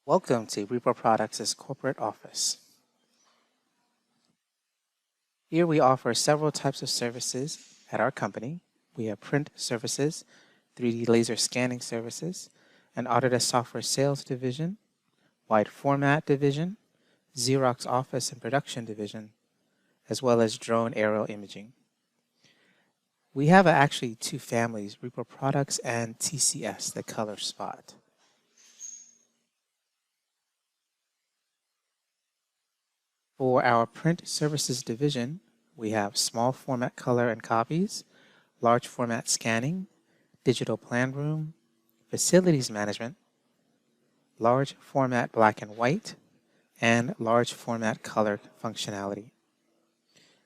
Welcome to Repro Products' corporate office. Here we offer several types of services at our company. We have print services, 3D laser scanning services, an Autodesk software sales division, wide format division, Xerox office and production division, as well as drone aerial imaging. We have actually two families, Repro Products and TCS, the color spot. For our print services division, we have small format color and copies, large format scanning, digital Planroom, facilities management, large format black and white, and large format color functionality.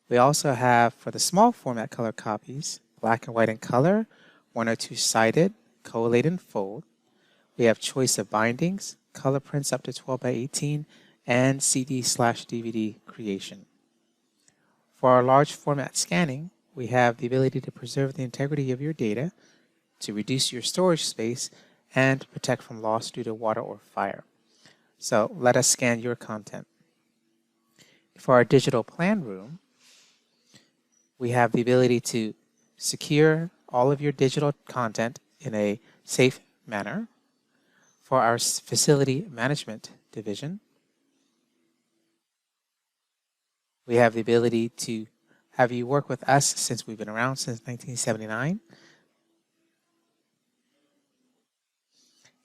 We also have, for the small format color copies, black and white and color, 1 or 2 sided, collate and fold. We have choice of bindings, color prints up to 12 by 18, and CD/DVD creation. For our large format scanning, we have the ability to preserve the integrity of your data, to reduce your storage space, and to protect from loss due to water or fire. So let us scan your content. For our digital Planroom, we have the ability to secure all of your digital content in a safe manner. For our facility management division, we have the ability to have you work with us since we've been around since 1979.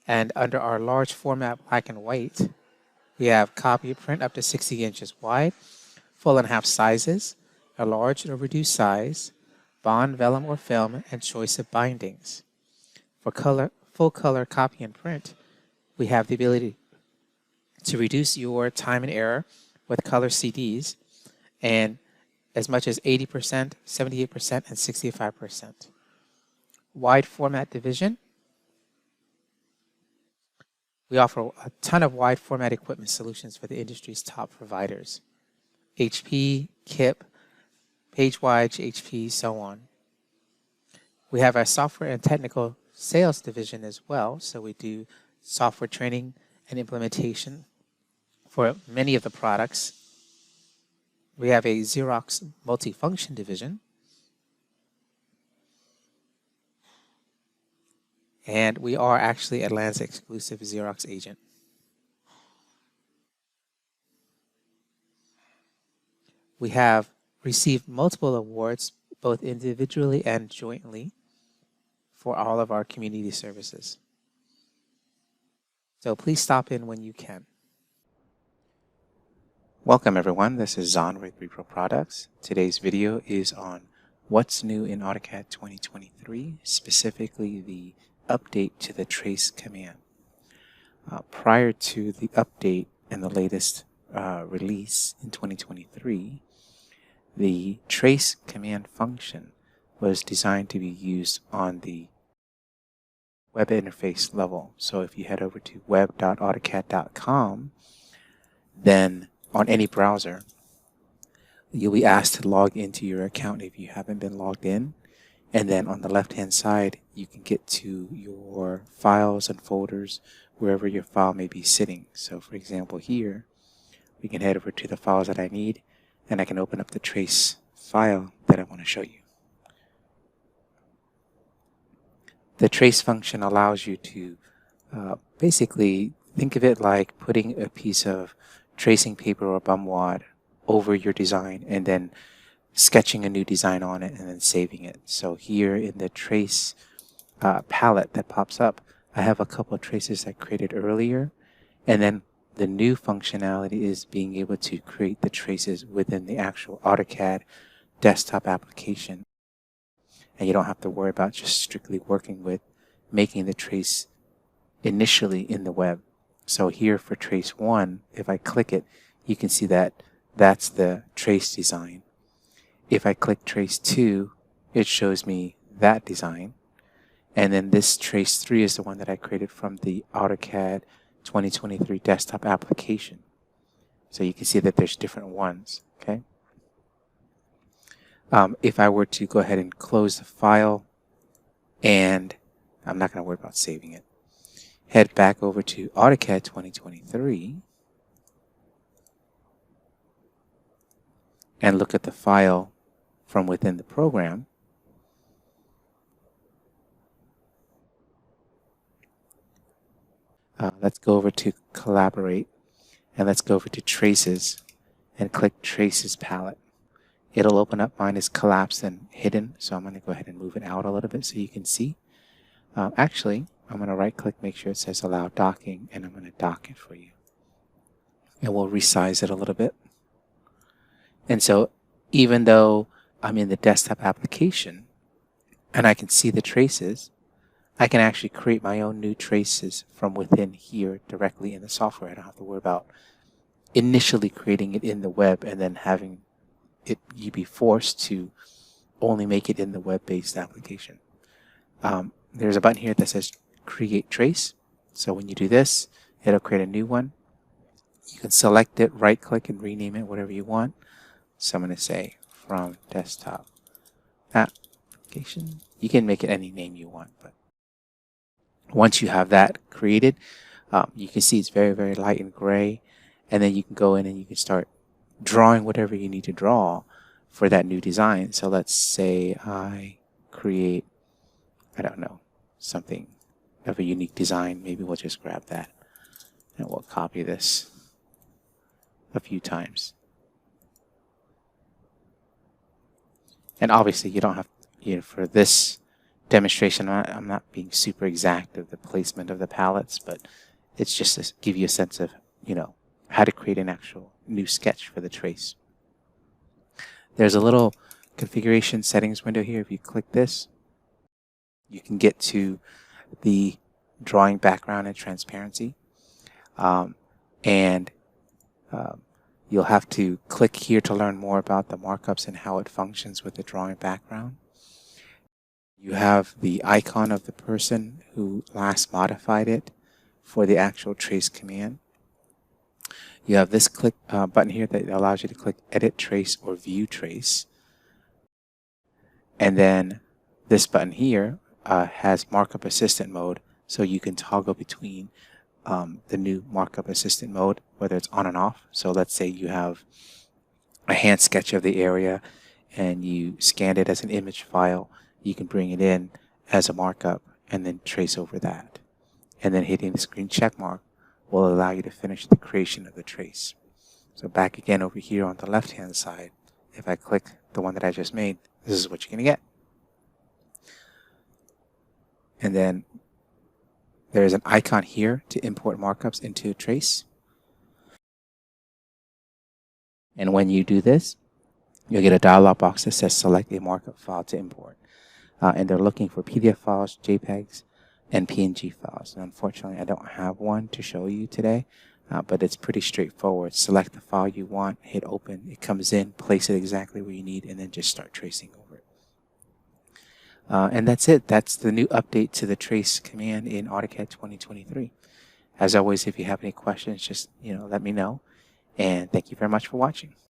And under our large format black and white, we have copy print up to 60 inches wide, full and half sizes, a large or reduced size, bond, vellum, or film, and choice of bindings. For full color copy and print, we have the ability to reduce your time and error with color CDs, and as much as 80%, 78%, and 65%. Wide format division. We offer a ton of wide format equipment solutions for the industry's top providers. HP, KIP, PageWide, HP, so on. We have our software and technical sales division as well, so we do software training and implementation for many of the products. We have a Xerox Multi-Function Division. And we are actually Atlanta's exclusive Xerox agent. We have received multiple awards, both individually and jointly, for all of our community services. So please stop in when you can. Welcome everyone, this is Zon with Repro Products. Today's video is on what's new in AutoCAD 2023, specifically the update to the trace command. Prior to the update and the latest release in 2023, the trace command function was designed to be used on the web interface level. So if you head over to web.autocad.com, then on any browser, you'll be asked to log into your account if you haven't been logged in. And then on the left-hand side, you can get to your files and folders wherever your file may be sitting. So for example here, we can head over to the files that I need, and I can open up the trace file that I want to show you. The trace function allows you to basically think of it like putting a piece of tracing paper or bum wad over your design and then sketching a new design on it and then saving it. So here in the trace palette that pops up, I have a couple of traces I created earlier, and then the new functionality is being able to create the traces within the actual AutoCAD desktop application. And you don't have to worry about just strictly working with making the trace initially in the web. So here for trace 1, if I click it, you can see that that's the trace design. If I click trace 2, it shows me that design. And then this trace 3 is the one that I created from the AutoCAD 2023 desktop application. So you can see that there's different ones, okay? If I were to go ahead and close the file, and I'm not going to worry about saving it. head back over to AutoCAD 2023 and look at the file from within the program, let's go over to Collaborate, and let's go over to Traces and click Traces Palette. It'll open up. Mine is collapsed and hidden, so I'm going to go ahead and move it out a little bit so you can see. Actually, I'm going to right click, make sure it says Allow Docking, and I'm going to dock it for you. And we'll resize it a little bit. And so even though I'm in the desktop application and I can see the traces, I can actually create my own new traces from within here directly in the software. I don't have to worry about initially creating it in the web and then having you be forced to only make it in the web-based application. There's a button here that says Create Trace. So when you do this, it'll create a new one. You can select it, right-click, and rename it whatever you want. So I'm going to say From Desktop Application. You can make it any name you want, but once you have that created, you can see it's very, very light and gray, and then you can go in and you can start drawing whatever you need to draw for that new design. So let's say I create, I don't know, something of a unique design. Maybe we'll just grab that and we'll copy this a few times. And obviously you don't have, for this demonstration, I'm not being super exact of the placement of the palettes, but it's just to give you a sense of, how to create an actual new sketch for the trace. There's a little configuration settings window here. If you click this, you can get to the drawing background and transparency. You'll have to click here to learn more about the markups and how it functions with the drawing background. You have the icon of the person who last modified it for the actual trace command. You have this click button here that allows you to click Edit Trace or View Trace. And then this button here has Markup Assistant mode, so you can toggle between the new Markup Assistant mode, whether it's on and off. So let's say you have a hand sketch of the area and you scanned it as an image file. You can bring it in as a markup and then trace over that. And then hitting the green check mark will allow you to finish the creation of the trace. So back again over here on the left-hand side, if I click the one that I just made, this is what you're going to get. And then there's an icon here to import markups into a trace. And when you do this, you'll get a dialog box that says Select a markup file to import. And they're looking for PDF files, JPEGs, and PNG files. And unfortunately, I don't have one to show you today, but it's pretty straightforward. Select the file you want, hit open, it comes in, place it exactly where you need, and then just start tracing over it. And that's it. That's the new update to the trace command in AutoCAD 2023. As always, if you have any questions, just let me know. And thank you very much for watching.